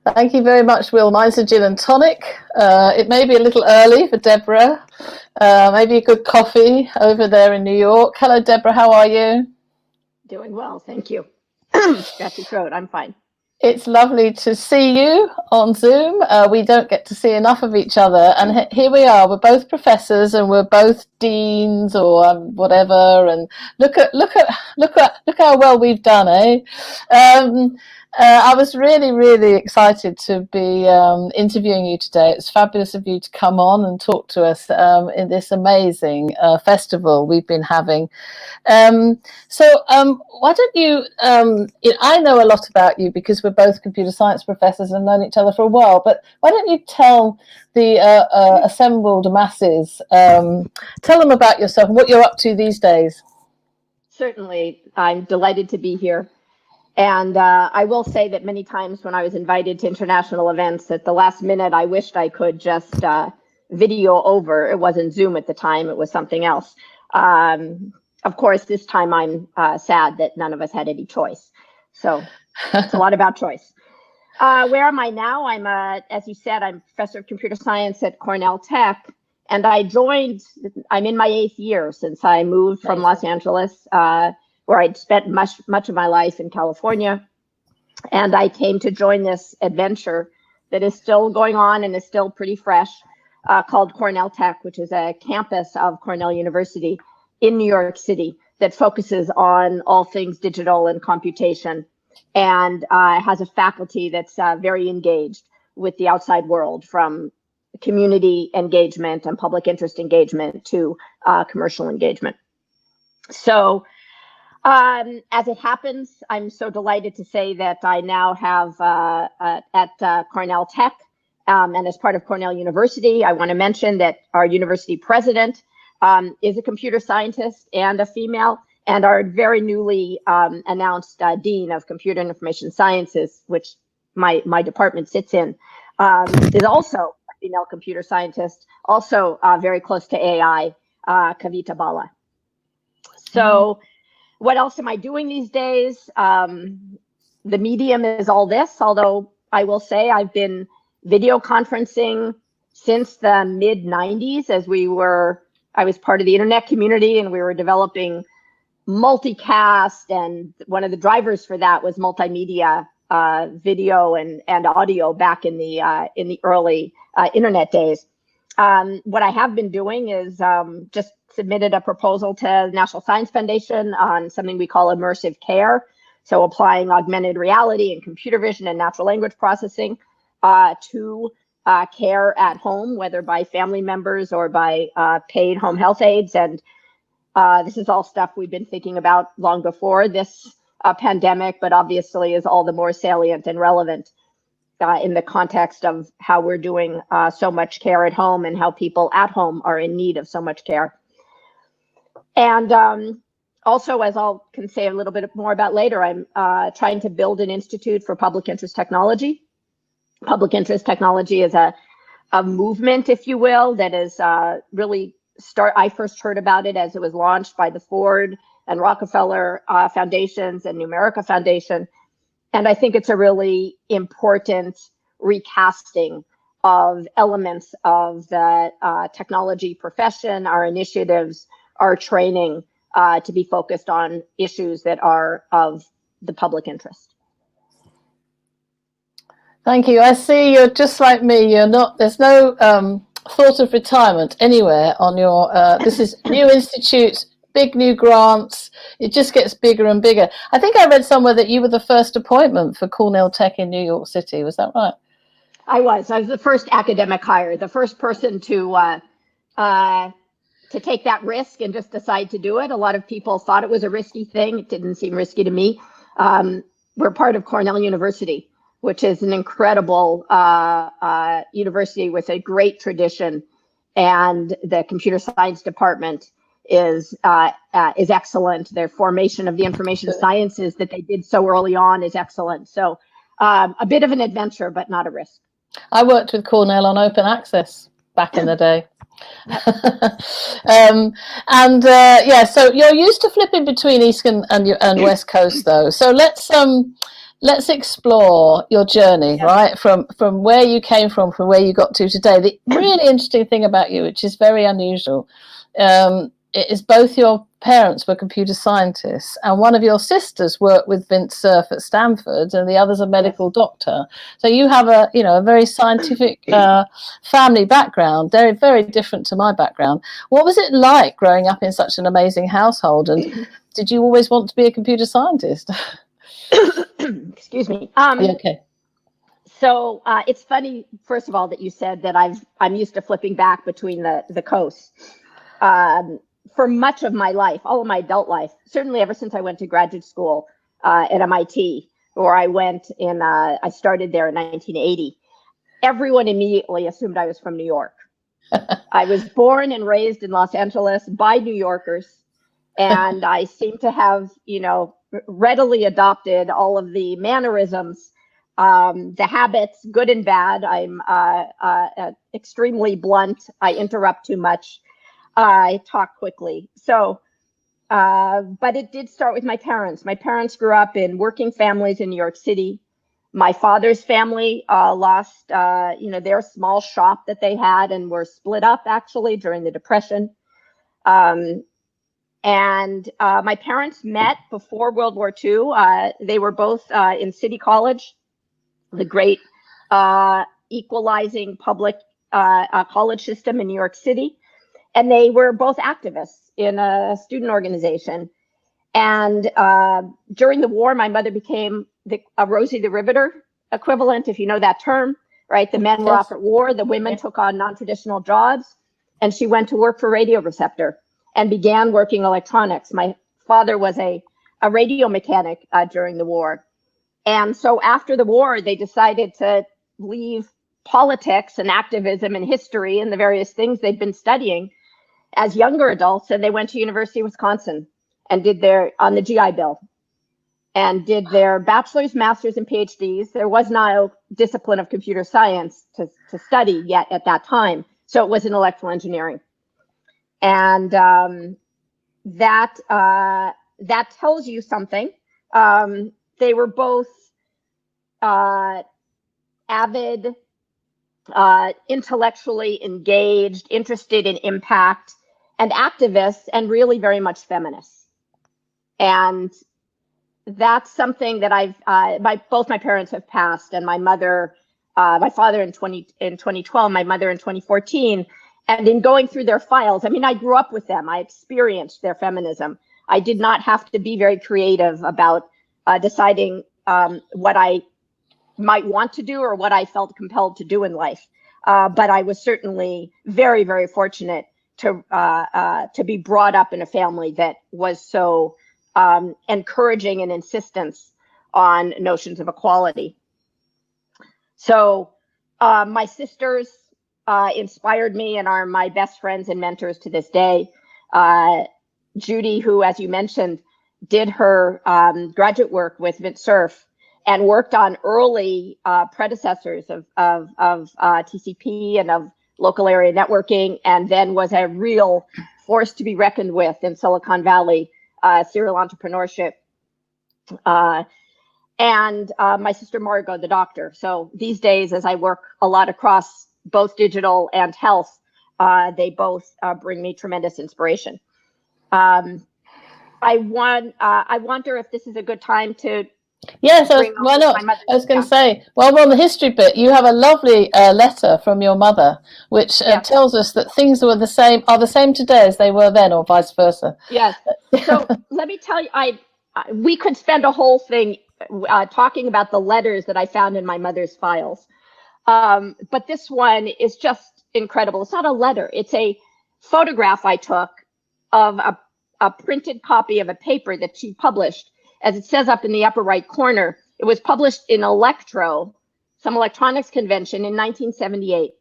Thank you very much, Will. Mine's a gin and tonic. It may be a little early for Deborah. Maybe a good coffee over there in New York. Hello, Deborah. How are you? Doing well, thank you. Scratchy throat, I'm fine. It's lovely to see you on Zoom. We don't get to see enough of each other, and here we are. We're both professors, and we're both deans or whatever. And look how well we've done, eh? I was really excited to be interviewing you today. It's fabulous of you to come on and talk to us in this amazing festival we've been having. So why don't you, I know a lot about you because we're both computer science professors and known each other for a while, but why don't you tell the assembled masses, tell them about yourself and what you're up to these days? Certainly, I'm delighted to be here. And I will say that many times when I was invited to international events at the last minute, I wished I could just video over. It wasn't Zoom at the time, it was something else. Of course, this time I'm sad that none of us had any choice. So it's a lot about choice. Where am I now? I'm, as you said, I'm professor of computer science at Cornell Tech. And I'm in my 8th year since I moved from Los Angeles, where I'd spent much of my life in California. And I came to join this adventure that is still going on and is still pretty fresh, called Cornell Tech, which is a campus of Cornell University in New York City that focuses on all things digital and computation, and has a faculty that's very engaged with the outside world, from community engagement and public interest engagement to commercial engagement. So as it happens, I'm so delighted to say that I now have at Cornell Tech and as part of Cornell University, I want to mention that our university president is a computer scientist and a female, and our very newly announced Dean of Computer and Information Sciences, which my department sits in, is also a female computer scientist, also very close to AI, Tabitha Bala. So what else am I doing these days? The medium is all this, although I will say I've been video conferencing since the mid-90s as I was part of the internet community and we were developing multicast, and one of the drivers for that was multimedia video and audio back in the early internet days. What I have been doing is just submitted a proposal to the National Science Foundation on something we call Immersive Care. So applying augmented reality and computer vision and natural language processing to care at home, whether by family members or by paid home health aides. And this is all stuff we've been thinking about long before this pandemic, but obviously is all the more salient and relevant in the context of how we're doing so much care at home and how people at home are in need of so much care. And also, as can say a little bit more about later, I'm trying to build an institute for public interest technology. Public interest technology is a movement, if you will, that is really I first heard about it as it was launched by the Ford and Rockefeller Foundations and Numerica Foundation. And I think it's a really important recasting of elements of the technology profession, our initiatives, our training to be focused on issues that are of the public interest. Thank you. I see you're just like me. There's no thought of retirement anywhere on your, this is new institutes, big new grants. It just gets bigger and bigger. I think I read somewhere that you were the first appointment for Cornell Tech in New York City. Was that right? I was the first academic hire, the first person to take that risk and just decide to do it. A lot of people thought it was a risky thing. It didn't seem risky to me. We're part of Cornell University, which is an incredible university with a great tradition, and the computer science department is excellent. Their formation of the information sciences that they did so early on is excellent. So a bit of an adventure, but not a risk. I worked with Cornell on open access back in the day. So you're used to flipping between East and West Coast, though. So let's let's explore your journey, right? From where you came from where you got to today. The really interesting thing about you, which is very unusual, is both your parents were computer scientists, and one of your sisters worked with Vint Cerf at Stanford, and the other's a medical doctor. So you have a very scientific family background, very, very different to my background. What was it like growing up in such an amazing household, and did you always want to be a computer scientist? Excuse me. Okay. So it's funny, first of all, that you said that I'm used to flipping back between the coasts. For much of my life, all of my adult life, certainly ever since I went to graduate school at MIT, where I started there in 1980, everyone immediately assumed I was from New York. I was born and raised in Los Angeles by New Yorkers, and I seem to have, readily adopted all of the mannerisms, the habits, good and bad. I'm extremely blunt. I interrupt too much. I talk quickly. So, but it did start with my parents. My parents grew up in working families in New York City. My father's family lost, their small shop that they had and were split up actually during the Depression. And my parents met before World War II. They were both in City College, the great equalizing public college system in New York City. And they were both activists in a student organization. And during the war, my mother became a Rosie the Riveter equivalent, if you know that term, right? The men were off at war, the women took on non-traditional jobs, and she went to work for Radio Receptor and began working electronics. My father was a radio mechanic during the war. And so after the war, they decided to leave politics and activism and history and the various things they'd been studying as younger adults, and they went to University of Wisconsin and did on the GI Bill, and did their bachelor's, master's, and PhDs. There was no discipline of computer science to study yet at that time, so it was in electrical engineering. And that tells you something. They were both avid, intellectually engaged, interested in impact, and activists, and really very much feminists. And that's something that both my parents have passed, and my mother, my father in 2012, my mother in 2014. And in going through their files, I grew up with them. I experienced their feminism. I did not have to be very creative about deciding what I might want to do or what I felt compelled to do in life. But I was certainly very, very fortunate to be brought up in a family that was so encouraging and insistence on notions of equality. So my sisters inspired me and are my best friends and mentors to this day. Judy, who, as you mentioned, did her graduate work with Vint Cerf and worked on early predecessors of TCP and of local area networking, and then was a real force to be reckoned with in Silicon Valley, serial entrepreneurship. And my sister Margot, the doctor. So these days, as I work a lot across both digital and health, they both bring me tremendous inspiration. I wonder if this is a good time to. Yes, why not? I was going to say, well, we're on the history bit. You have a lovely letter from your mother, which tells us that things are the same today as they were then, or vice versa. Yes. So let me tell you, we could spend a whole thing talking about the letters that I found in my mother's files. But this one is just incredible. It's not a letter. It's a photograph I took of a printed copy of a paper that she published. As it says up in the upper right corner, it was published in Electro, some electronics convention in 1978.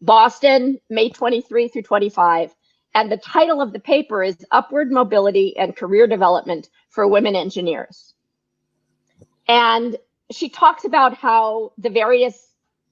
Boston, May 23 through 25. And the title of the paper is Upward Mobility and Career Development for Women Engineers. And she talks about how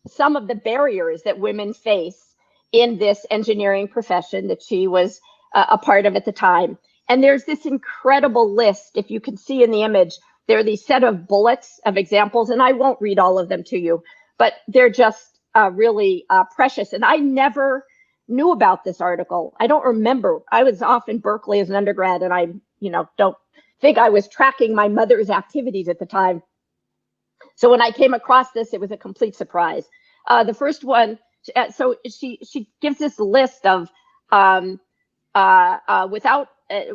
some of the barriers that women face in this engineering profession that she was a part of at the time. And there's this incredible list, if you can see in the image, there are these set of bullets of examples, and I won't read all of them to you, but they're just really precious. And I never knew about this article. I don't remember. I was off in Berkeley as an undergrad, and I, don't think I was tracking my mother's activities at the time. So when I came across this, it was a complete surprise. The first one, so she gives this list of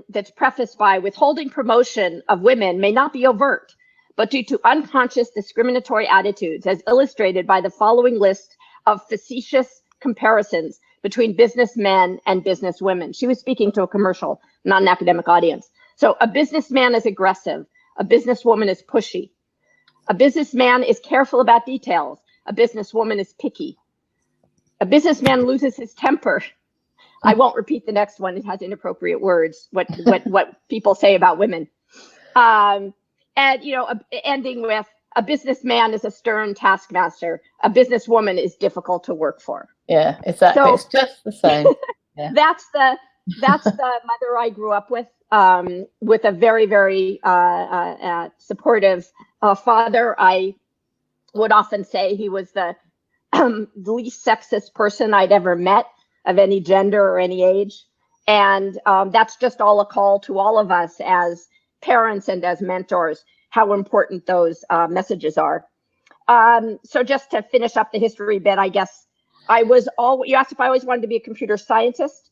that's prefaced by withholding promotion of women may not be overt, but due to unconscious discriminatory attitudes, as illustrated by the following list of facetious comparisons between businessmen and businesswomen. She was speaking to a commercial, not an academic audience. So a businessman is aggressive. A businesswoman is pushy. A businessman is careful about details. A businesswoman is picky. A businessman loses his temper. I won't repeat the next one. It has inappropriate words, what people say about women. And, ending with a businessman is a stern taskmaster. A businesswoman is difficult to work for. Yeah, exactly. So, it's just the same. Yeah. That's the mother I grew up with a very, very supportive father. I would often say he was the least sexist person I'd ever met, of any gender or any age. And that's just all a call to all of us as parents and as mentors, how important those messages are. So just to finish up the history bit, I guess you asked if I always wanted to be a computer scientist.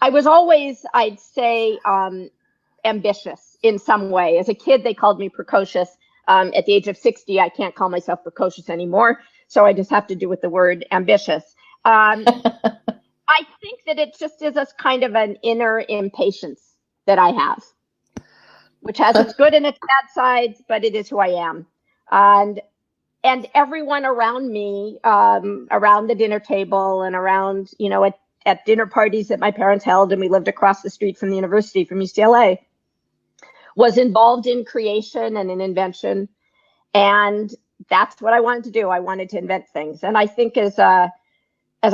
I was always, I'd say, ambitious in some way. As a kid, they called me precocious. At the age of 60, I can't call myself precocious anymore. So I just have to do with the word ambitious. I think that it just is a kind of an inner impatience that I have, which has its good and its bad sides, but it is who I am. And everyone around me, around the dinner table and around, at dinner parties that my parents held, and we lived across the street from the university, from UCLA, was involved in creation and in invention. And that's what I wanted to do. I wanted to invent things. And I think as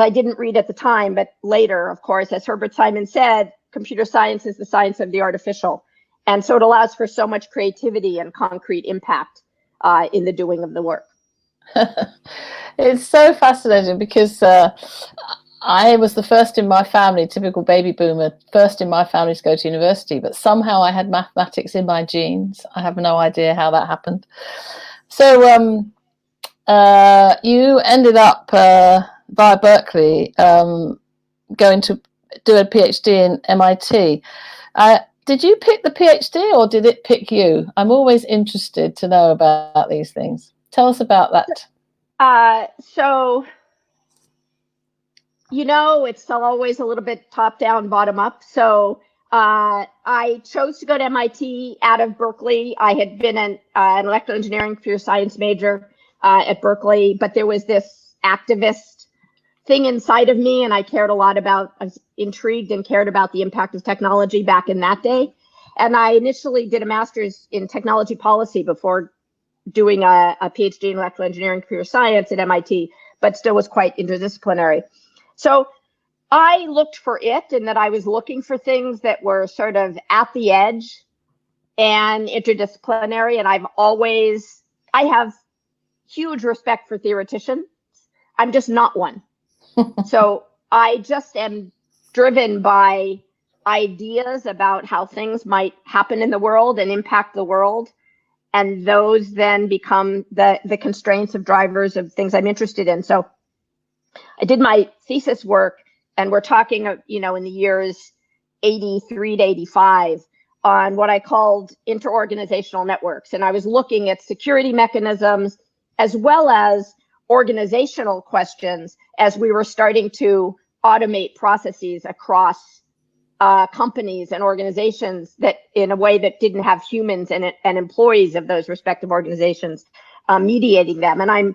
I didn't read at the time, but later, of course, as Herbert Simon said, computer science is the science of the artificial. And so it allows for so much creativity and concrete impact in the doing of the work. It's so fascinating because I was the first in my family, typical baby boomer, first in my family to go to university, but somehow I had mathematics in my genes. I have no idea how that happened. So you ended up via Berkeley going to do a PhD in MIT. Did you pick the PhD or did it pick you? I'm always interested to know about these things. Tell us about that. So, it's always a little bit top down, bottom up. So I chose to go to MIT out of Berkeley. I had been an electrical engineering computer science major at Berkeley, but there was this activist thing inside of me, and I was intrigued and cared about the impact of technology back in that day. And I initially did a master's in technology policy before doing a PhD in electrical engineering computer science at MIT, but still was quite interdisciplinary. So I looked for it, and that I was looking for things that were sort of at the edge and interdisciplinary. And I have huge respect for theoreticians. I'm just not one. So I just am driven by ideas about how things might happen in the world and impact the world. And those then become the constraints of drivers of things I'm interested in. So I did my thesis work, and we're talking, in the years 83 to 85 on what I called interorganizational networks. And I was looking at security mechanisms as well as organizational questions as we were starting to automate processes across companies and organizations that in a way that didn't have humans and employees of those respective organizations mediating them. And I'm,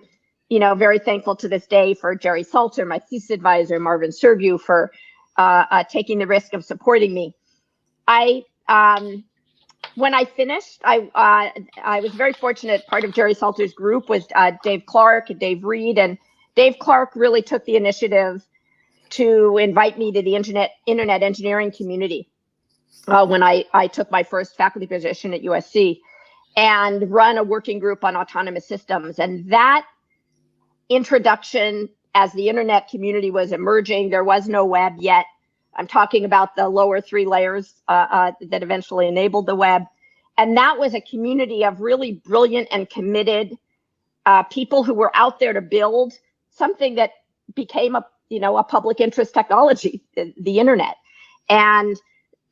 very thankful to this day for Jerry Salter, my thesis advisor, Marvin Serbu, for taking the risk of supporting me. When I finished, I was very fortunate. Part of Jerry Salter's group was Dave Clark and Dave Reed, and Dave Clark really took the initiative to invite me to the internet engineering community when I took my first faculty position at USC. and run a working group on autonomous systems. And that introduction, as the internet community was emerging, there was no web yet. I'm talking about the lower 3 layers that eventually enabled the web. And that was a community of really brilliant and committed people who were out there to build something that became a public interest technology, the internet. And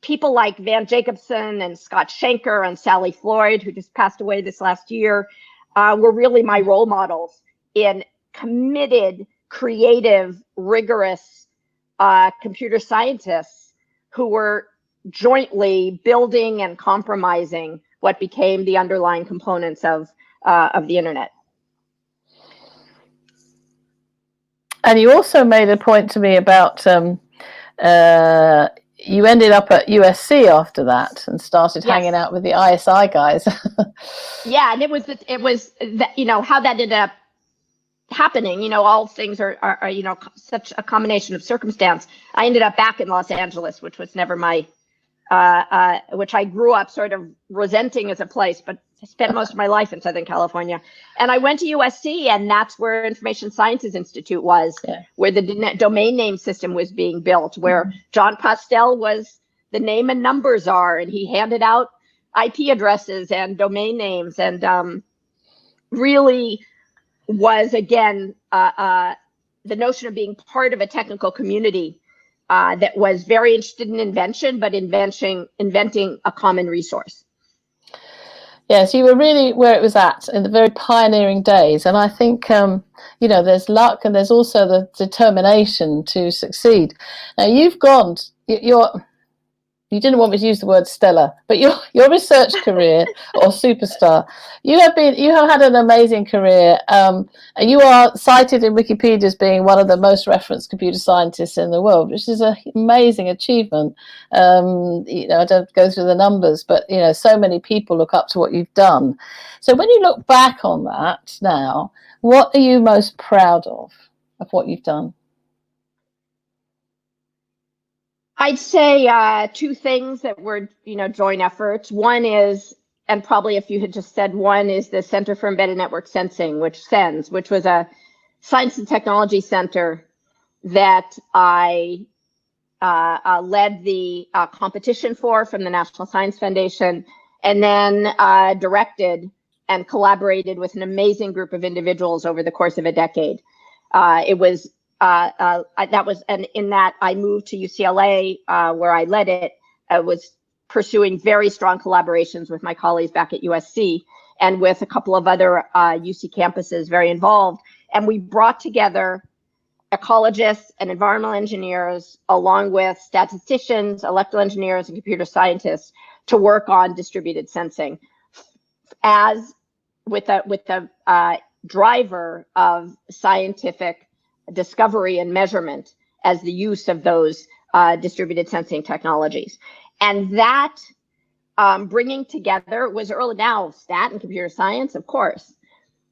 people like Van Jacobson and Scott Schenker and Sally Floyd, who just passed away this last year, were really my role models in committed, creative, rigorous computer scientists who were jointly building and compromising what became the underlying components of the internet. And you also made a point to me about you ended up at USC after that and started hanging out with the ISI guys. Yeah, and it was how that ended up happening. All things are such a combination of circumstance. I ended up back in Los Angeles, which was never my, which I grew up sort of resenting as a place, but I spent most of my life in Southern California. And I went to USC, and that's where Information Sciences Institute was, where the domain name system was being built, where John Postel was the name and numbers czar, and he handed out IP addresses and domain names, and really was, again, the notion of being part of a technical community that was very interested in invention, but inventing a common resource. Yes, you were really where it was at in the very pioneering days. And I think, there's luck and there's also the determination to succeed. Now, you've gone, you didn't want me to use the word stellar, but your research career or superstar, you have had an amazing career. And you are cited in Wikipedia as being one of the most referenced computer scientists in the world, which is an amazing achievement. I don't go through the numbers, but so many people look up to what you've done. So when you look back on that now, what are you most proud of what you've done? I'd say 2 things that were, joint efforts. One is, and probably if you had just said one, is the Center for Embedded Network Sensing, which was a science and technology center that I led the competition from the National Science Foundation, and then directed and collaborated with an amazing group of individuals over the course of a decade. And in that I moved to UCLA, where I led it. I was pursuing very strong collaborations with my colleagues back at USC and with a couple of other UC campuses very involved. And we brought together ecologists and environmental engineers, along with statisticians, electrical engineers, and computer scientists to work on distributed sensing as with a driver of scientific discovery and measurement as the use of those distributed sensing technologies. And that bringing together was early. Now, stat and computer science, of course.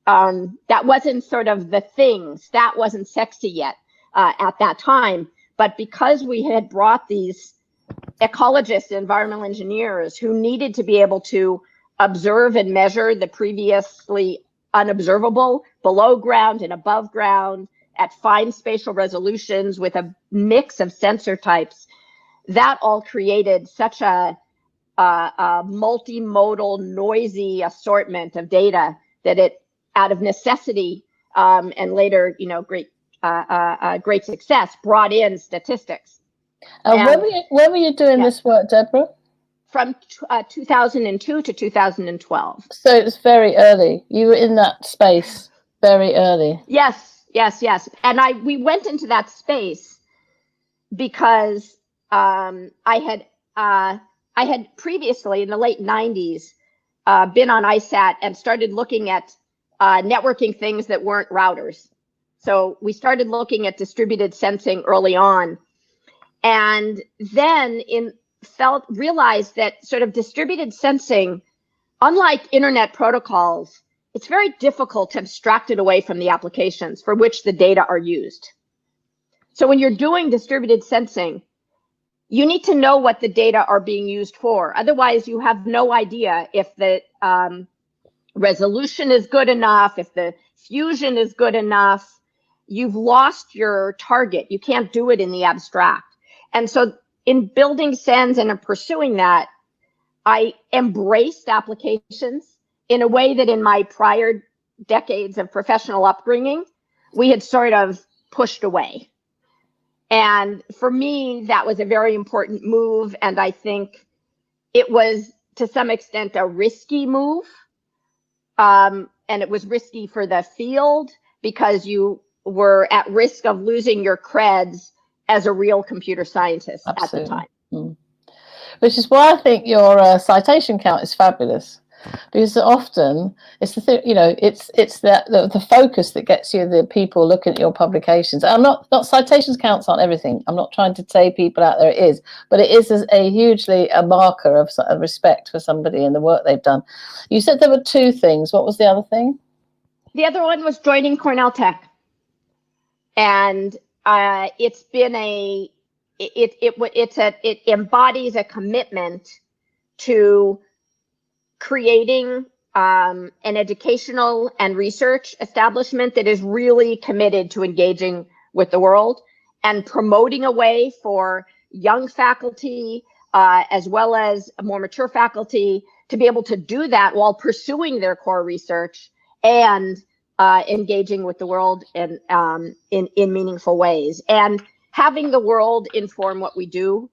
That wasn't sort of the thing. Stat wasn't sexy yet at that time. But because we had brought these ecologists, environmental engineers who needed to be able to observe and measure the previously unobservable below ground and above ground at fine spatial resolutions with a mix of sensor types, that all created such a multimodal, noisy assortment of data that it, out of necessity and later, great success, brought in statistics. When were you doing this work, Deborah? From 2002 to 2012. So it was very early. You were in that space very early. Yes. And we went into that space because I had previously in the late 90s been on ISAT and started looking at networking things that weren't routers. So we started looking at distributed sensing early on, and then realized that sort of distributed sensing, unlike internet protocols, it's very difficult to abstract it away from the applications for which the data are used. So when you're doing distributed sensing, you need to know what the data are being used for. Otherwise, you have no idea if the resolution is good enough, if the fusion is good enough, you've lost your target. You can't do it in the abstract. And so in building SENS and in pursuing that, I embraced applications in a way that in my prior decades of professional upbringing, we had sort of pushed away. And for me, that was a very important move. And I think it was to some extent a risky move. And it was risky for the field because you were at risk of losing your creds as a real computer scientist. Absolutely. At the time. Mm. Which is why I think your citation count is fabulous, because often it's the thing, it's the focus that gets you the people looking at your publications. I'm not citations counts aren't everything. I'm not trying to say people out there it is, but it is hugely a marker of respect for somebody and the work they've done. You said there were two things. What was the other thing? The other one was joining Cornell Tech, and it's been it embodies a commitment to creating an educational and research establishment that is really committed to engaging with the world and promoting a way for young faculty as well as more mature faculty to be able to do that while pursuing their core research and engaging with the world in meaningful ways, and having the world inform what we do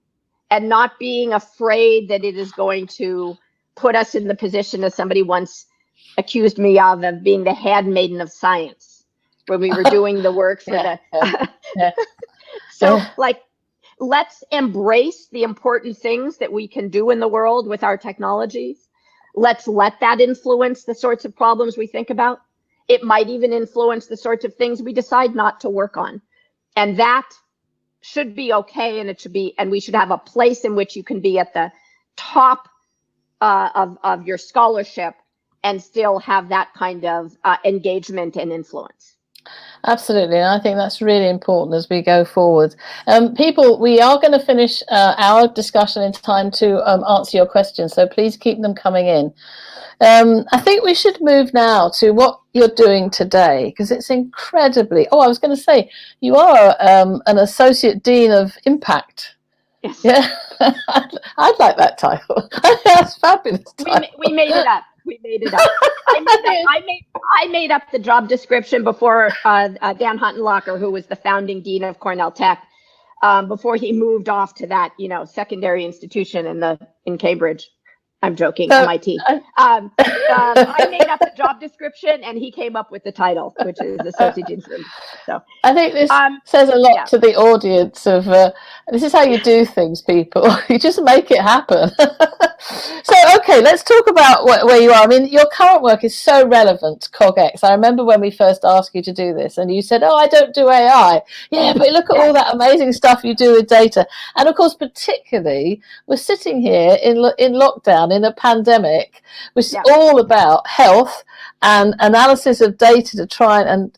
and not being afraid that it is going to put us in the position, as somebody once accused me of being the handmaiden of science when we were doing the work for So let's embrace the important things that we can do in the world with our technologies. Let's let that influence the sorts of problems we think about. It might even influence the sorts of things we decide not to work on. And that should be okay, and we should have a place in which you can be at the top of your scholarship and still have that kind of engagement and influence. Absolutely, and I think that's really important as we go forward. People, we are going to finish our discussion in time to answer your questions, so please keep them coming in. I think we should move now to what you're doing today, because it's incredibly... I was going to say, you are an Associate Dean of Impact. Yes. Yeah, I'd like that title. That's fabulous. We made it up. We made it up. I made up the job description before Dan Huntenlocker, who was the founding dean of Cornell Tech, before he moved off to that secondary institution in Cambridge. I'm joking, MIT. I made up the job description, and he came up with the title, which is Associate Dean. So I think this says a lot to the audience of this is how you do things, people. You just make it happen. So, okay, let's talk about where you are. I mean, your current work is so relevant to CogX. I remember when we first asked you to do this, and you said, I don't do AI. Yeah, but look at all that amazing stuff you do with data. And, of course, particularly, we're sitting here in lockdown, in a pandemic, which is all about health and analysis of data to try and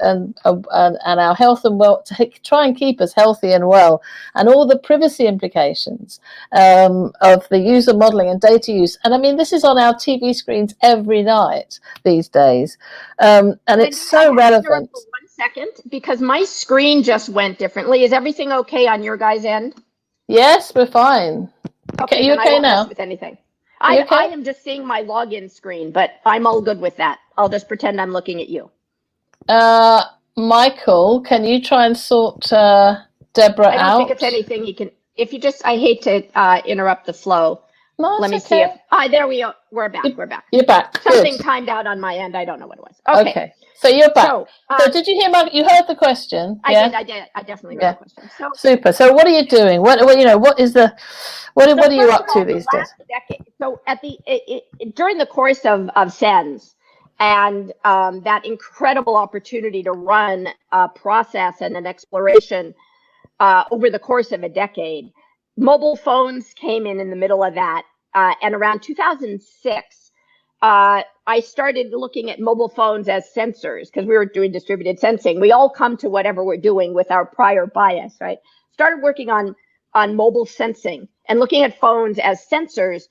our health and well, to try and keep us healthy and well, and all the privacy implications of the user modeling and data use. And I mean, this is on our TV screens every night these days, and it's so relevant. For 1 second, because my screen just went differently. Is everything okay on your guys' end? Yes, we're fine. Okay, you okay now? With anything. I am just seeing my login screen, but I'm all good with that. I'll just pretend I'm looking at you. Michael, can you try and sort Deborah out? I don't think it's anything you can. If you just, I hate to interrupt the flow. No, Let me okay. see if. There we are. We're back. We're back. You're back. Something Good. timed out on my end. I don't know what it was. Okay. So you're back. So did you hear you heard the question? I did. I definitely heard the question. So, super. So what are you doing? What are you up to these days? Decade, so during the course of SENS and that incredible opportunity to run a process and an exploration over the course of a decade, mobile phones came in the middle of that. And around 2006, I started looking at mobile phones as sensors because we were doing distributed sensing. We all come to whatever we're doing with our prior bias, right? Started working on mobile sensing and looking at phones as sensors.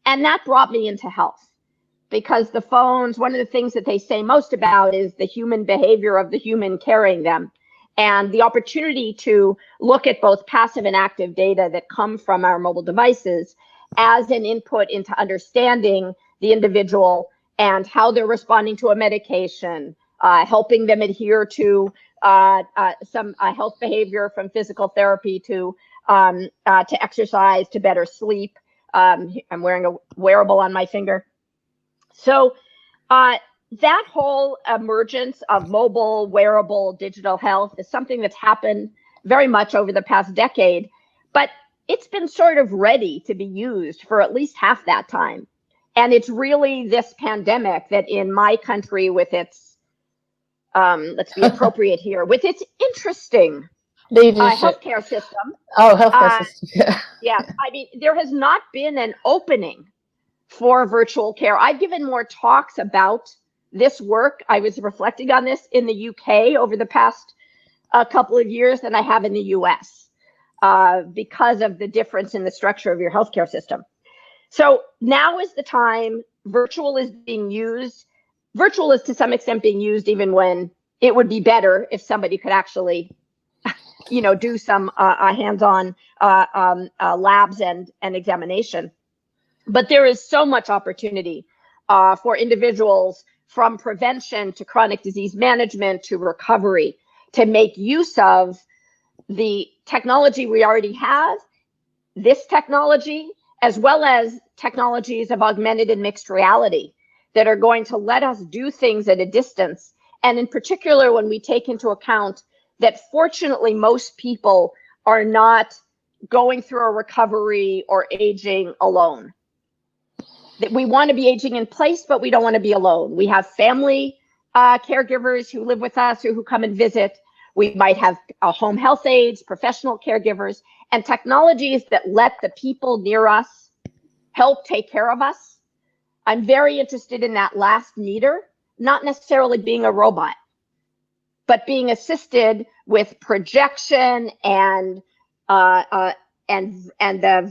And that brought me into health. because the phones, one of the things that they say most about is the human behavior of the human carrying them. And the opportunity to look at both passive and active data that come from our mobile devices as an input into understanding the individual and how they're responding to a medication, helping them adhere to some health behavior, from physical therapy to exercise to better sleep. I'm wearing a wearable on my finger. So that whole emergence of mobile, wearable, digital health is something that's happened very much over the past decade, but it's been sort of ready to be used for at least half that time. And it's really this pandemic that in my country, with its, let's be appropriate here, with its interesting healthcare system. Oh, healthcare system. Yeah. Yeah, I mean, there has not been an opening for virtual care. I've given more talks about this work. I was reflecting on this in the UK over the past couple of years than I have in the US because of the difference in the structure of your healthcare system. So now is the time. Virtual is being used. Virtual is to some extent being used even when it would be better if somebody could actually, do some hands-on labs and examination. But there is so much opportunity for individuals, from prevention to chronic disease management to recovery, to make use of the technology we already have, this technology, as well as technologies of augmented and mixed reality that are going to let us do things at a distance. And in particular, when we take into account that fortunately most people are not going through a recovery or aging alone. That we want to be aging in place, but we don't want to be alone. We have family caregivers who live with us or who come and visit. We might have home health aides, professional caregivers, and technologies that let the people near us help take care of us. I'm very interested in that last meter, not necessarily being a robot, but being assisted with projection and the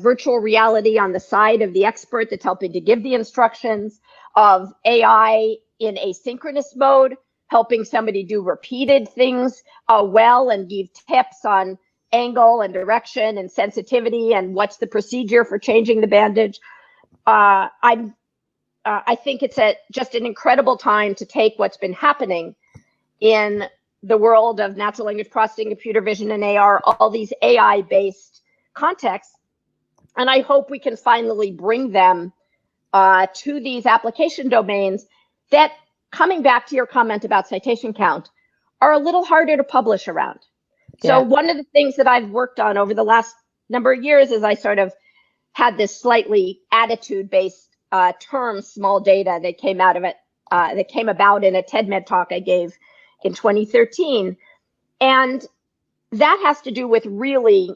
virtual reality on the side of the expert that's helping to give the instructions, of AI in asynchronous mode, helping somebody do repeated things well and give tips on angle and direction and sensitivity and what's the procedure for changing the bandage. I think it's just an incredible time to take what's been happening in the world of natural language processing, computer vision, and AR, all these AI-based contexts, and I hope we can finally bring them to these application domains that, coming back to your comment about citation count, are a little harder to publish around. So one of the things that I've worked on over the last number of years is I sort of had this slightly attitude-based term, small data, that came out of it, that came about in a TED-Med talk I gave in 2013. And that has to do with really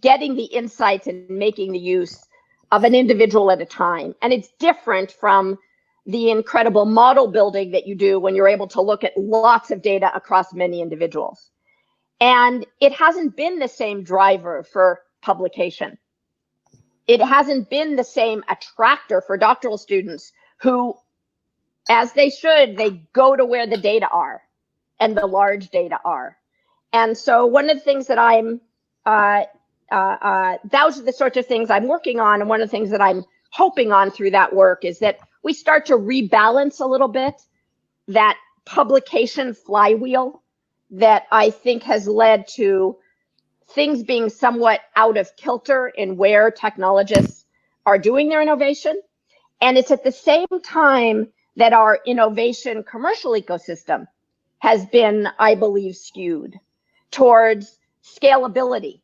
getting the insights and making the use of an individual at a time. And it's different from the incredible model building that you do when you're able to look at lots of data across many individuals. And it hasn't been the same driver for publication. It hasn't been the same attractor for doctoral students who, as they should, they go to where the data are and the large data are. And so one of the things that those are the sorts of things I'm working on. And one of the things that I'm hoping on through that work is that we start to rebalance a little bit that publication flywheel that I think has led to things being somewhat out of kilter in where technologists are doing their innovation. And it's at the same time that our innovation commercial ecosystem has been, I believe, skewed towards scalability,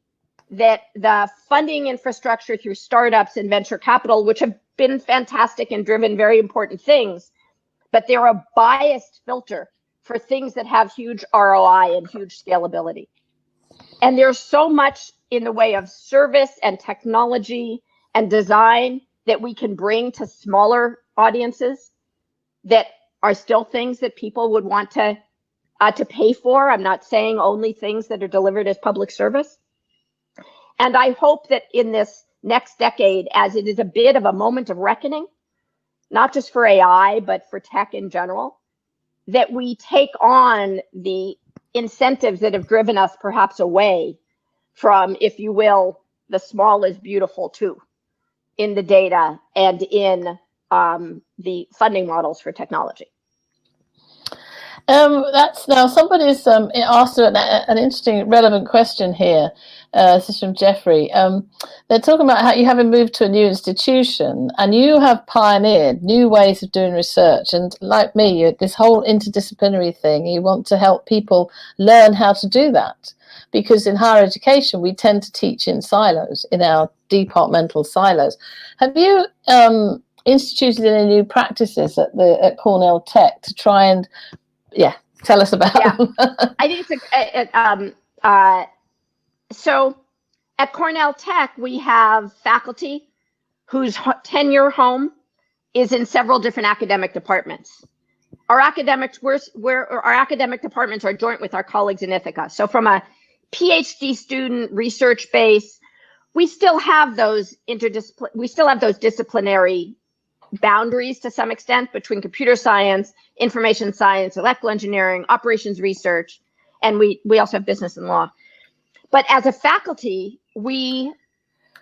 that the funding infrastructure through startups and venture capital, which have been fantastic and driven very important things, but they're a biased filter for things that have huge ROI and huge scalability. And there's so much in the way of service and technology and design that we can bring to smaller audiences that are still things that people would want to pay for. I'm not saying only things that are delivered as public service. And I hope that in this next decade, as it is a bit of a moment of reckoning, not just for AI, but for tech in general, that we take on the incentives that have driven us perhaps away from, if you will, the small is beautiful too, in the data and in the funding models for technology. That's now somebody's asked an interesting, relevant question here. This is from Jeffrey. They're talking about how you haven't moved to a new institution and you have pioneered new ways of doing research. And like me, this whole interdisciplinary thing, you want to help people learn how to do that. Because in higher education, we tend to teach in silos, in our departmental silos. Have you instituted any new practices at Cornell Tech to try and tell us about them? I think so at Cornell Tech, we have faculty whose tenure home is in several different academic departments. Our academic departments are joint with our colleagues in Ithaca. So from a PhD student research base, we still have those disciplinary boundaries to some extent between computer science, information science, electrical engineering, operations research, and we also have business and law. But as a faculty, we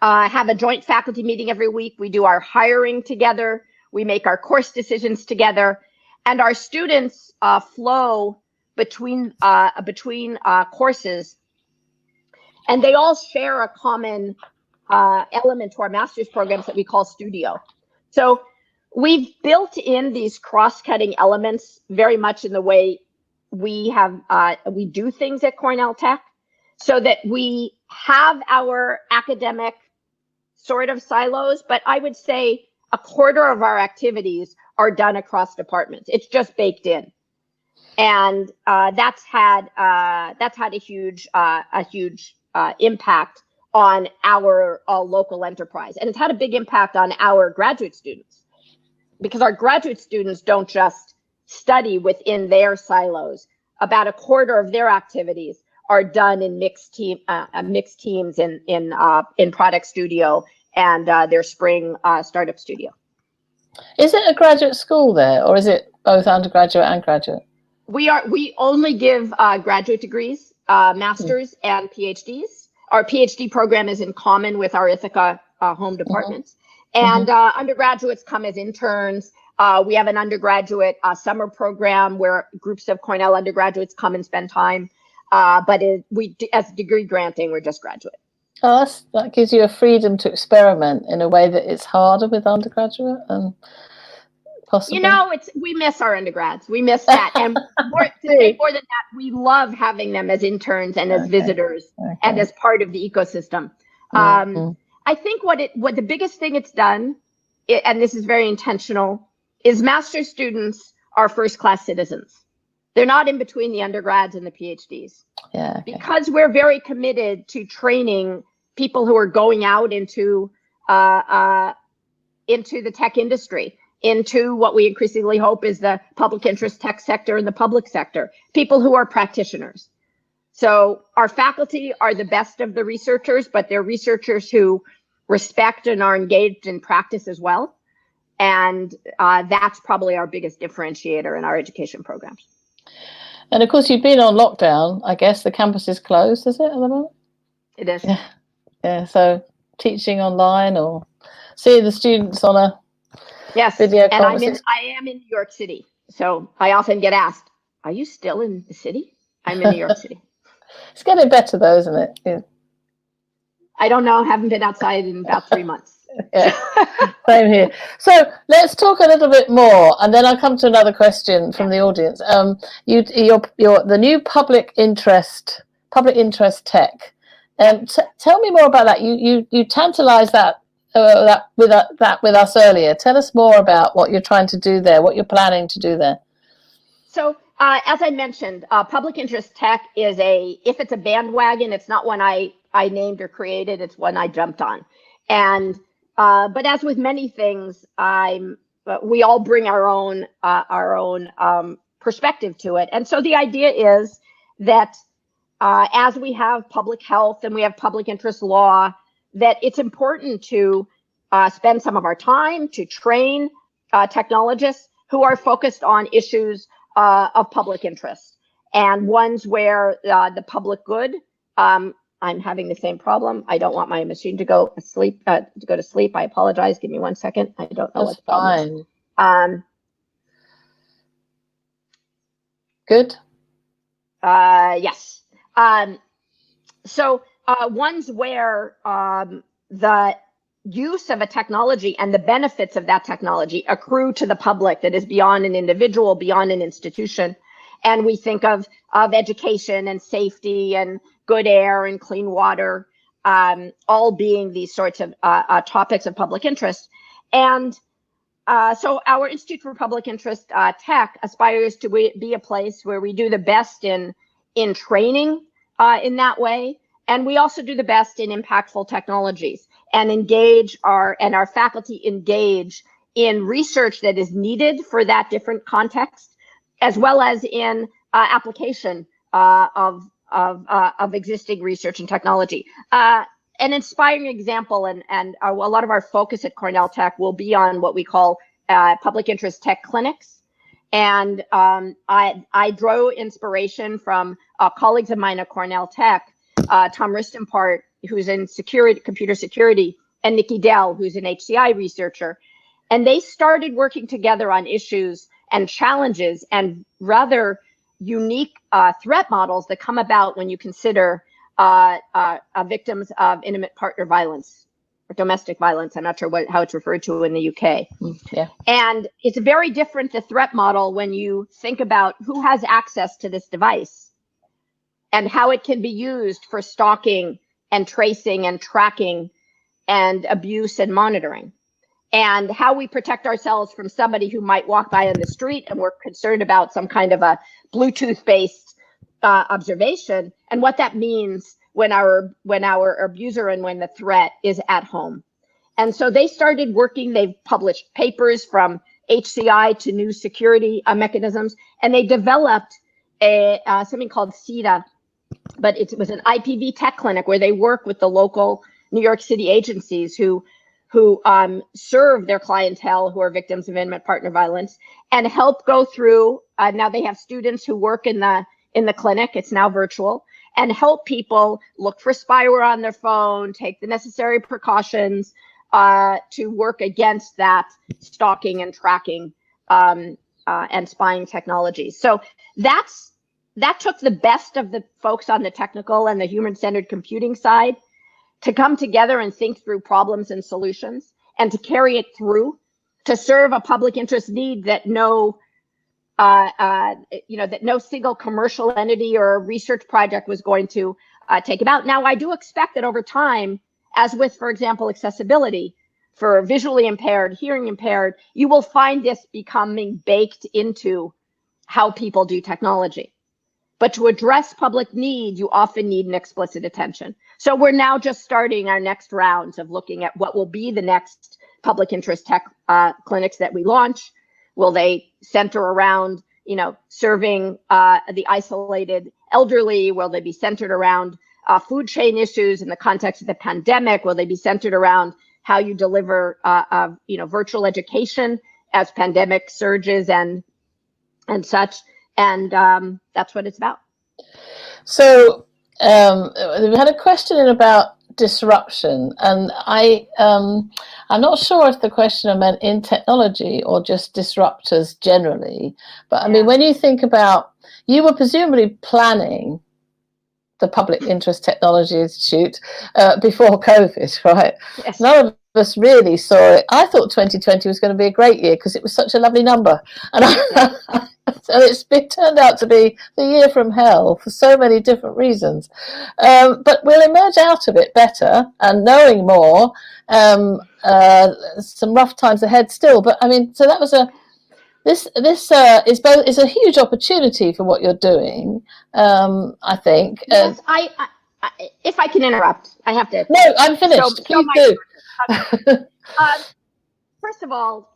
have a joint faculty meeting every week. We do our hiring together. We make our course decisions together, and our students flow between courses, and they all share a common element to our master's programs that we call Studio. So we've built in these cross-cutting elements very much in the way we do things at Cornell Tech, so that we have our academic sort of silos, but I would say a quarter of our activities are done across departments. It's just baked in, and that's had a huge impact on our local enterprise, and it's had a big impact on our graduate students, because our graduate students don't just study within their silos. About a quarter of their activities are done in mixed teams in Product Studio and their spring startup studio. Is it a graduate school there, or is it both undergraduate and graduate? We only give graduate degrees, masters and PhDs. Our PhD program is in common with our Ithaca home departments, and undergraduates come as interns. We have an undergraduate summer program where groups of Cornell undergraduates come and spend time. But as degree granting, we're just graduate. Oh, that gives you a freedom to experiment in a way that it's harder with undergraduate and possibly. You know, we miss our undergrads. We miss that, and more than that, we love having them as interns and as visitors and as part of the ecosystem. I think what the biggest thing it's done, and this is very intentional, is master's students are first-class citizens. They're not in between the undergrads and the PhDs. Because we're very committed to training people who are going out into the tech industry, into what we increasingly hope is the public interest tech sector and the public sector, people who are practitioners. So our faculty are the best of the researchers, but they're researchers who respect and are engaged in practice as well. And that's probably our biggest differentiator in our education programs. And of course, you've been on lockdown. I guess the campus is closed, is it, at the moment? It is. Yeah. So teaching online or seeing the students on a video conference. And I am in New York City. So I often get asked, are you still in the city? I'm in New York City. It's getting better though, isn't it? Yeah. I don't know. Haven't been outside in about 3 months. Yeah, same here. So let's talk a little bit more, and then I'll come to another question from the audience. You're the new public interest tech. Tell me more about that. You tantalized that with us earlier. Tell us more about what you're trying to do there, what you're planning to do there. So as I mentioned, public interest tech is if it's a bandwagon, it's not one I named or created. It's one I jumped on, and but as with many things, we all bring our own perspective to it. And so the idea is that as we have public health and we have public interest law, that it's important to spend some of our time to train technologists who are focused on issues of public interest and ones where the public good. I'm having the same problem. I don't want my machine to go asleep. To go to sleep. I apologize. Give me 1 second. I don't know what the problem is. Good. Yes. So ones where the use of a technology and the benefits of that technology accrue to the public that is beyond an individual, beyond an institution. And we think of education and safety and good air and clean water, all being these sorts of topics of public interest. And so our Institute for Public Interest Tech aspires to be a place where we do the best in training in that way. And we also do the best in impactful technologies and our faculty engage in research that is needed for that different context, as well as in application of existing research and technology. An inspiring example, and a lot of our focus at Cornell Tech will be on what we call public interest tech clinics. And I drew inspiration from colleagues of mine at Cornell Tech, Tom Ristenpart, who's in computer security, and Nikki Dell, who's an HCI researcher. And they started working together on issues and challenges and rather unique threat models that come about when you consider victims of intimate partner violence or domestic violence. I'm not sure how it's referred to in the UK. Yeah. And it's very different, the threat model, when you think about who has access to this device and how it can be used for stalking and tracing and tracking and abuse and monitoring, and how we protect ourselves from somebody who might walk by on the street and we're concerned about some kind of a Bluetooth-based observation, and what that means when our abuser and when the threat is at home. And so they started working. They've published papers from HCI to new security mechanisms, and they developed something called CETA, but it was an IPV tech clinic where they work with the local New York City agencies who serve their clientele who are victims of intimate partner violence and help go through. Now they have students who work in the clinic. It's now virtual, and help people look for spyware on their phone, take the necessary precautions to work against that stalking and tracking and spying technologies. So that took the best of the folks on the technical and the human-centered computing side to come together and think through problems and solutions, and to carry it through to serve a public interest need that no single commercial entity or research project was going to take about. Now, I do expect that over time, as with, for example, accessibility for visually impaired, hearing impaired, you will find this becoming baked into how people do technology. But to address public need, you often need an explicit attention. So we're now just starting our next rounds of looking at what will be the next public interest tech clinics that we launch. Will they center around, serving the isolated elderly? Will they be centered around food chain issues in the context of the pandemic? Will they be centered around how you deliver, virtual education as pandemic surges and such? And that's what it's about. So we had a question in about disruption, and I'm not sure if the questioner meant in technology or just disruptors generally. But I mean, when you think about, you were presumably planning the Public Interest Technology Institute before COVID, right? Yes. None of us really saw it. I thought 2020 was going to be a great year because it was such a lovely number, and so it turned out to be the year from hell for so many different reasons. But we'll emerge out of it better and knowing more. Some rough times ahead still, but I mean, so that was this is a huge opportunity for what you're doing. I think. Yes, I if I can interrupt, I have to. No, I'm finished. Please do. First of all,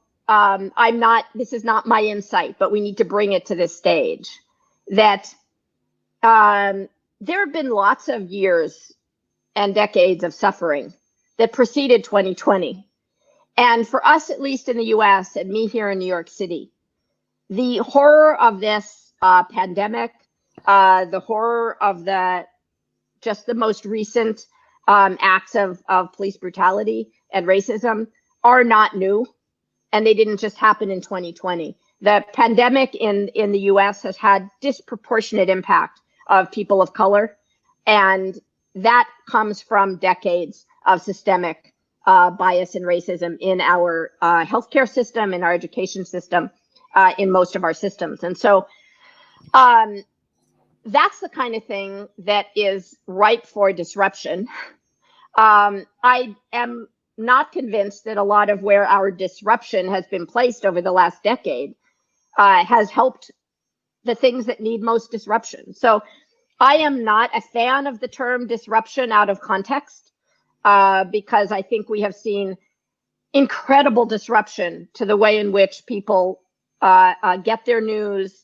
this is not my insight, but we need to bring it to this stage that there have been lots of years and decades of suffering that preceded 2020. And for us, at least in the US, and me here in New York City, the horror of this pandemic, the horror of the most recent acts of police brutality and racism are not new, and they didn't just happen in 2020. The pandemic in the US has had disproportionate impact of people of color, and that comes from decades of systemic bias and racism in our healthcare system, in our education system, in most of our systems. And so that's the kind of thing that is ripe for disruption. I am not convinced that a lot of where our disruption has been placed over the last decade has helped the things that need most disruption. So I am not a fan of the term disruption out of context, because I think we have seen incredible disruption to the way in which people get their news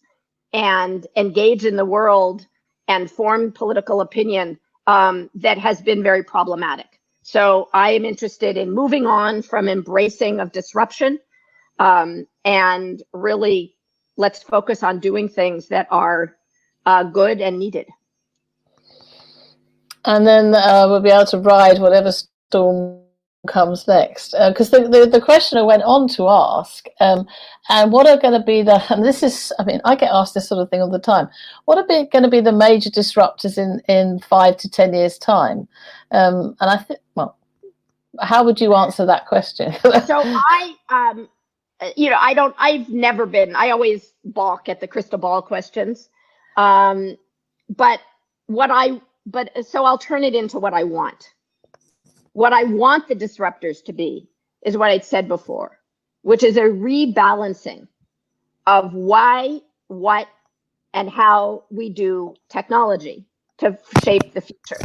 and engage in the world and form political opinion that has been very problematic. So I am interested in moving on from embracing of disruption, and really let's focus on doing things that are good and needed. And then we'll be able to ride whatever storm comes next. Because the questioner went on to ask, and what are going to be and this is, I mean, I get asked this sort of thing all the time, what are going to be the major disruptors in 5 to 10 years' time? And I think, well, how would you answer that question? So I've never been, I always balk at the crystal ball questions. So I'll turn it into what I want. What I want the disruptors to be is what I'd said before, which is a rebalancing of why, what, and how we do technology to shape the future,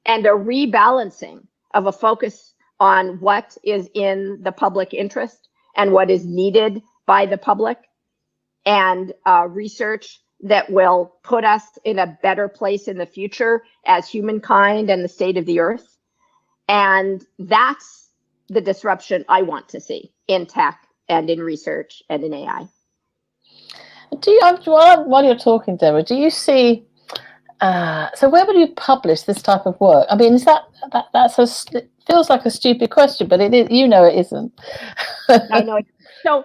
and a rebalancing of a focus on what is in the public interest and what is needed by the public, and research that will put us in a better place in the future as humankind and the state of the earth. And that's the disruption I want to see in tech and in research and in AI. While you're talking, Deborah, do you see, so where would you publish this type of work? I mean, is it feels like a stupid question, but it is, it isn't. I know. So,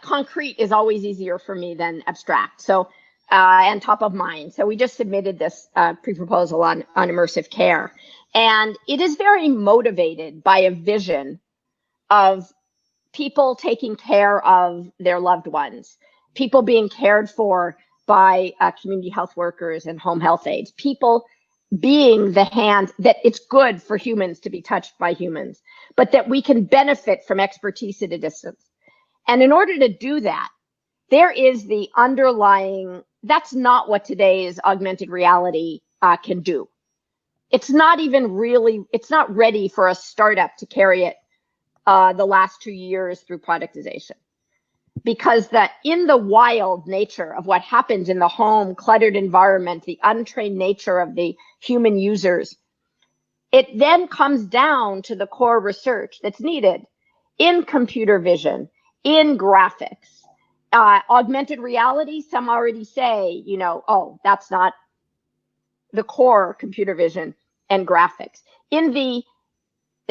concrete is always easier for me than abstract. So, and top of mind. So we just submitted this pre-proposal on immersive care. And it is very motivated by a vision of people taking care of their loved ones, people being cared for by community health workers and home health aides, people being the hand that it's good for humans to be touched by humans, but that we can benefit from expertise at a distance. And in order to do that, there is the underlying, that's not what today's augmented reality can do. It's not even really, it's not ready for a startup to carry it the last 2 years through productization. Because in the wild nature of what happens in the home, cluttered environment, the untrained nature of the human users, it then comes down to the core research that's needed in computer vision, in graphics. Augmented reality, some already say, oh, that's not the core computer vision and graphics. In the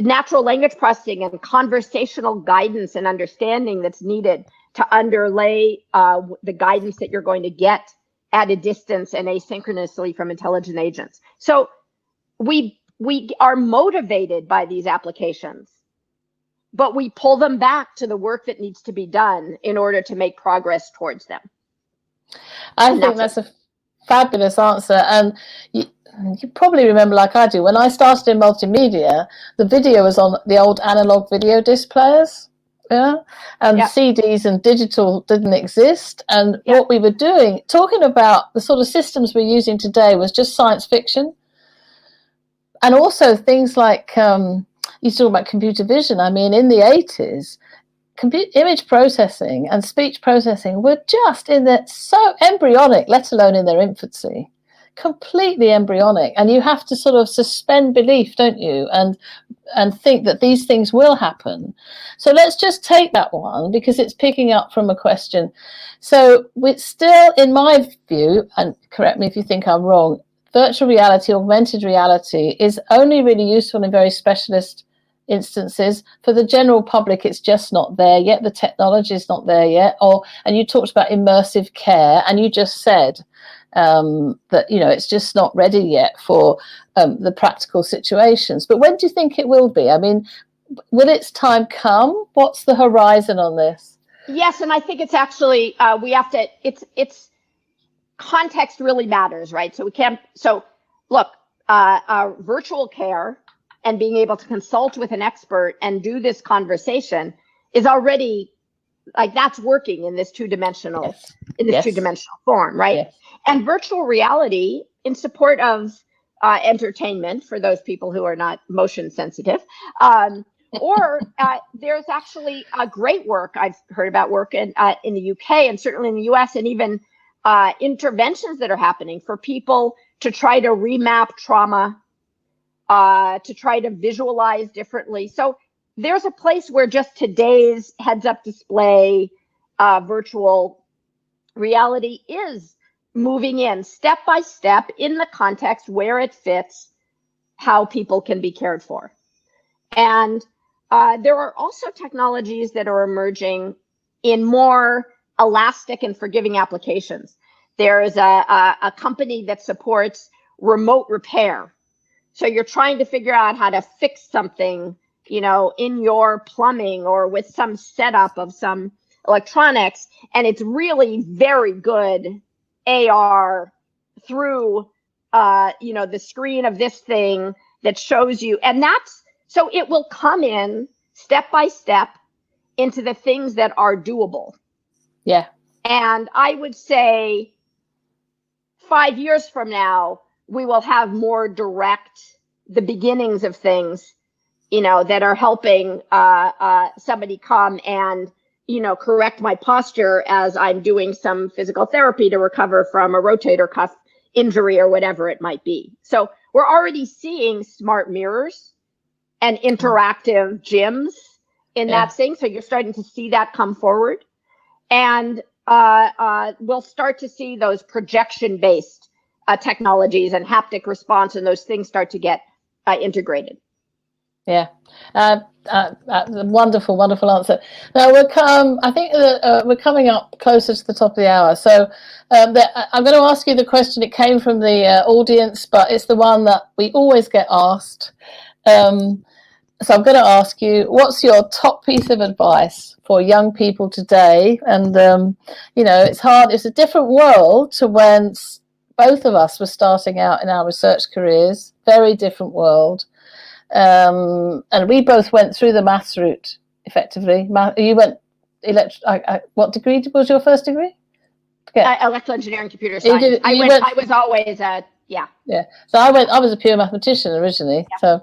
natural language processing and conversational guidance and understanding that's needed to underlay the guidance that you're going to get at a distance and asynchronously from intelligent agents. So we are motivated by these applications, but we pull them back to the work that needs to be done in order to make progress towards them. I think that's a fabulous answer. And you probably remember, like I do, when I started in multimedia, the video was on the old analog video disc players. Yeah, and CDs and digital didn't exist. And what we were doing, talking about the sort of systems we're using today, was just science fiction. And also things like, you talk about computer vision. I mean, in the 80s, image processing and speech processing were just so embryonic, let alone in their infancy, completely embryonic, and you have to sort of suspend belief, don't you, and think that these things will happen. So let's just take that one, because it's picking up from a question. So it's still, in my view, and correct me if you think I'm wrong, virtual reality, augmented reality is only really useful in very specialist instances. For the general public, it's just not there yet. The technology is not there yet. And you talked about immersive care, and you just said that, you know, it's just not ready yet for the practical situations. But when do you think it will be? I mean, will its time come? What's the horizon on this? Yes, and I think it's actually we have to. It's context really matters, right? So we can't. So look, virtual care and being able to consult with an expert and do this conversation is already, like, that's working in this two-dimensional two-dimensional form, right? Yes. And virtual reality, in support of entertainment for those people who are not motion sensitive, or there's actually a great work I've heard about work in the UK and certainly in the US, and even interventions that are happening for people to try to remap trauma, to try to visualize differently. So there's a place where just today's heads-up display virtual reality is moving in step by step in the context where it fits how people can be cared for. And there are also technologies that are emerging in more elastic and forgiving applications. There is a company that supports remote repair. So you're trying to figure out how to fix something, you know, in your plumbing or with some setup of some electronics, and it's really very good AR through, you know, the screen of this thing that shows you, and that's, so it will come in step by step into the things that are doable. Yeah. And I would say 5 years from now, we will have more direct, the beginnings of things, you know, that are helping somebody come and, you know, correct my posture as I'm doing some physical therapy to recover from a rotator cuff injury or whatever it might be. So we're already seeing smart mirrors and interactive gyms in that thing. So you're starting to see that come forward. And we'll start to see those projection-based technologies and haptic response and those things start to get integrated. Yeah, wonderful, wonderful answer. Now I think we're coming up closer to the top of the hour. So I'm going to ask you the question. It came from the audience, but it's the one that we always get asked. So I'm going to ask you, what's your top piece of advice for young people today? And, you know, it's hard. It's a different world to when both of us were starting out in our research careers. Very different world. And we both went through the maths route, effectively. You went what degree was your first degree? Electrical engineering, computer science. I was always Yeah. So I was a pure mathematician originally. Yeah. So,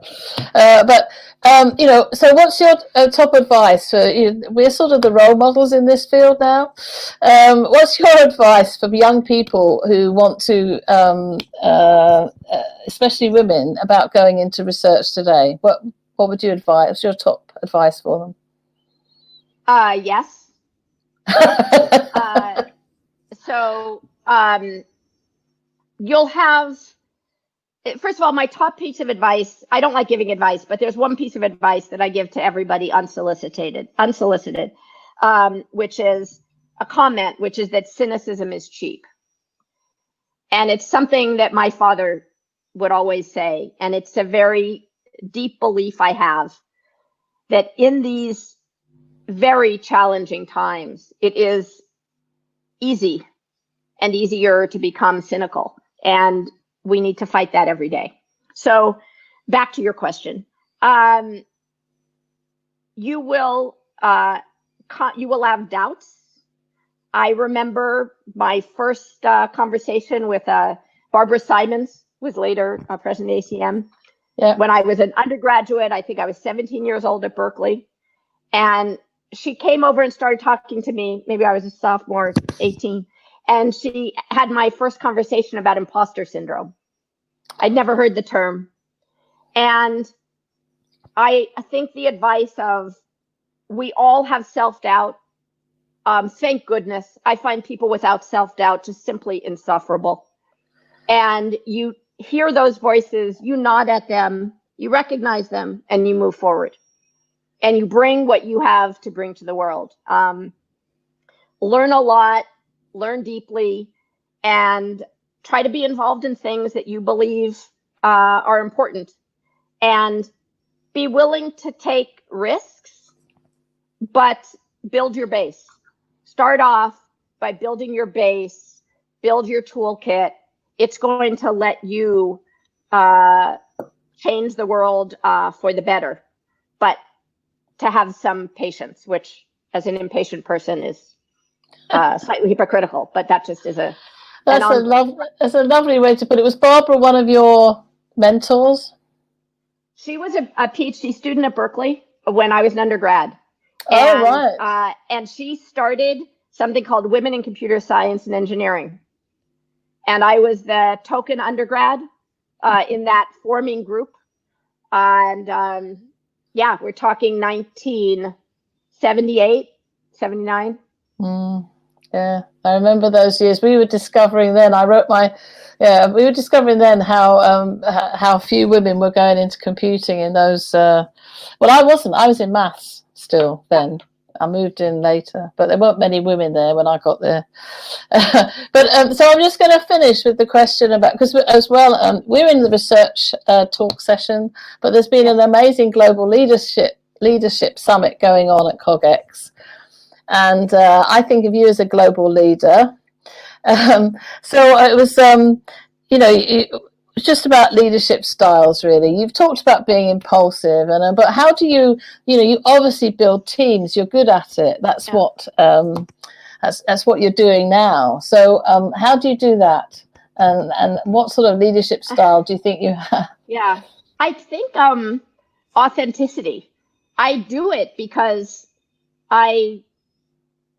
you know, so what's your top advice for you? We're sort of the role models in this field now. What's your advice for young people who want to, especially women, about going into research today? What would you advise? What's your top advice for them? Yes. So you'll have, first of all, my top piece of advice, I don't like giving advice, but there's one piece of advice that I give to everybody unsolicited, which is a comment, which is that cynicism is cheap. And it's something that my father would always say. And it's a very deep belief I have that in these very challenging times, it is easy and easier to become cynical. And we need to fight that every day. So back to your question. You will have doubts. I remember my first conversation with Barbara Simons, who was later president of ACM. Yeah. When I was an undergraduate, I think I was 17 years old at Berkeley. And she came over and started talking to me. Maybe I was a sophomore, 18. and she had my first conversation about imposter syndrome. I'd never heard the term. And I think the advice of, we all have self-doubt. Thank goodness. I find people without self-doubt just simply insufferable. And you hear those voices, you nod at them, you recognize them, and you move forward. And you bring what you have to bring to the world. Learn a lot, learn deeply, and try to be involved in things that you believe are important. And be willing to take risks, but build your base. Start off by building your base, build your toolkit. It's going to let you change the world for the better. But to have some patience, which as an impatient person is slightly hypocritical, but that just is that's a lovely way to put it. Was Barbara one of your mentors? She was a PhD student at Berkeley when I was an undergrad. Oh, right. And she started something called Women in Computer Science and Engineering. And I was the token undergrad in that forming group. And yeah, we're talking 1978, 79. Yeah, I remember those years. We were discovering then. We were discovering then how few women were going into computing in those. Well, I wasn't. I was in maths still then. I moved in later, but there weren't many women there when I got there. But so I'm just going to finish with the question about, because as well, we're in the research talk session, but there's been an amazing global leadership summit going on at CogX. And I think of you as a global leader. So it was, it's just about leadership styles, really. You've talked about being impulsive, but how do you obviously build teams. You're good at it. That's what you're doing now. So how do you do that? And what sort of leadership style do you think you have? Yeah, I think authenticity. I do it because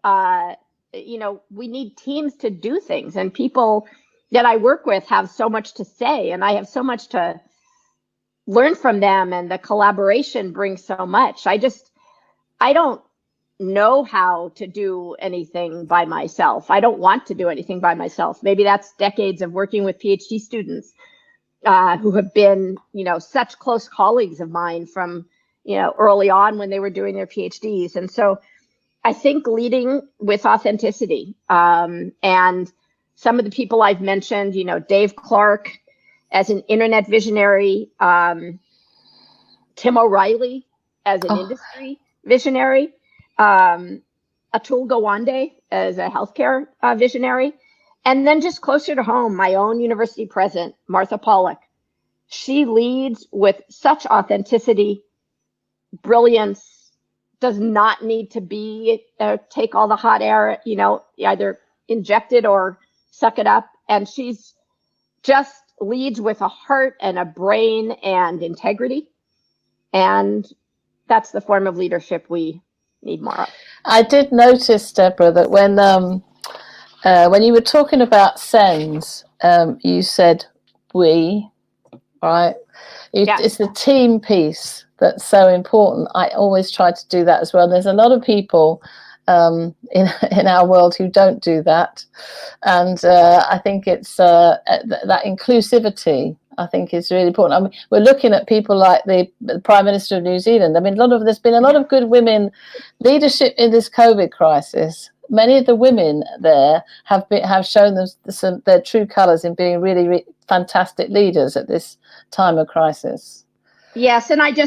we need teams to do things, and people that I work with have so much to say, and I have so much to learn from them, and the collaboration brings so much. I don't know how to do anything by myself. I don't want to do anything by myself. Maybe that's decades of working with PhD students who have been, such close colleagues of mine from, early on when they were doing their PhDs. And so I think leading with authenticity, and some of the people I've mentioned, Dave Clark as an internet visionary, Tim O'Reilly as an industry visionary, Atul Gawande as a healthcare visionary, and then just closer to home, my own university president, Martha Pollack. She leads with such authenticity, brilliance, does not need to be take all the hot air, either inject it or suck it up. And she's just leads with a heart and a brain and integrity. And that's the form of leadership we need more of. I did notice, Deborah, that when you were talking about sends, you said we, right? It's the team piece that's so important. I always try to do that as well. There's a lot of people in our world who don't do that, and I think it's that inclusivity, I think, is really important. I mean, we're looking at people like the Prime Minister of New Zealand. I mean, there's been a lot of good women leadership in this COVID crisis. Many of the women there have shown their true colours in being really, really fantastic leaders at this time of crisis. Yes, and I do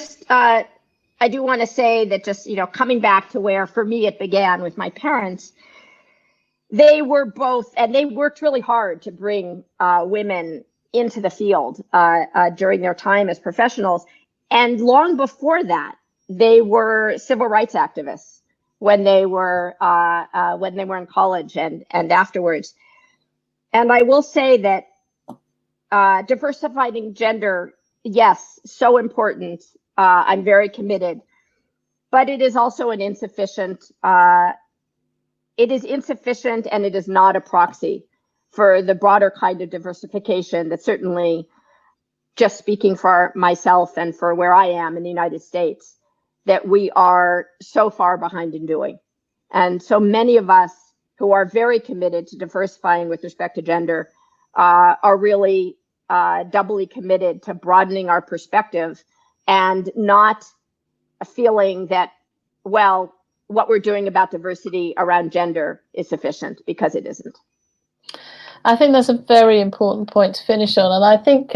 want to say that just, coming back to where for me it began with my parents, they were both, and they worked really hard to bring women into the field during their time as professionals. And long before that, they were civil rights activists when they were in college and afterwards. And I will say that diversifying gender, yes, so important. I'm very committed, but it is also an insufficient it is insufficient and it is not a proxy for the broader kind of diversification that certainly, just speaking for myself and for where I am in the United States, that we are so far behind in doing. And so many of us who are very committed to diversifying with respect to gender are really doubly committed to broadening our perspective and not feeling that, well, what we're doing about diversity around gender is sufficient, because it isn't. I think that's a very important point to finish on, and I think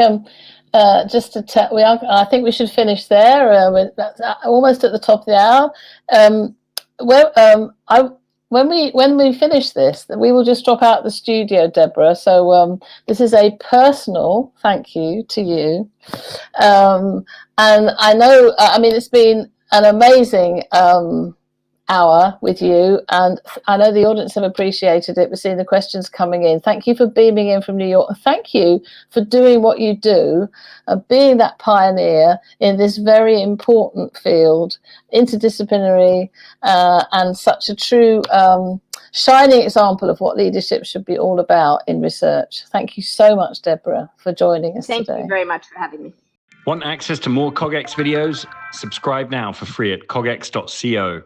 just to tell, I think we should finish there. That's almost at the top of the hour. When we finish this, we will just drop out the studio, Deborah. So this is a personal thank you to you, and I know. I mean, it's been an amazing hour with you, and I know the audience have appreciated it. We're seeing the questions coming in. Thank you for beaming in from New York. Thank you for doing what you do, being that pioneer in this very important field, interdisciplinary, and such a true shining example of what leadership should be all about in research. Thank you so much, Deborah, for joining us today. Thank you very much for having me. Want access to more CogX videos? Subscribe now for free at cogx.co.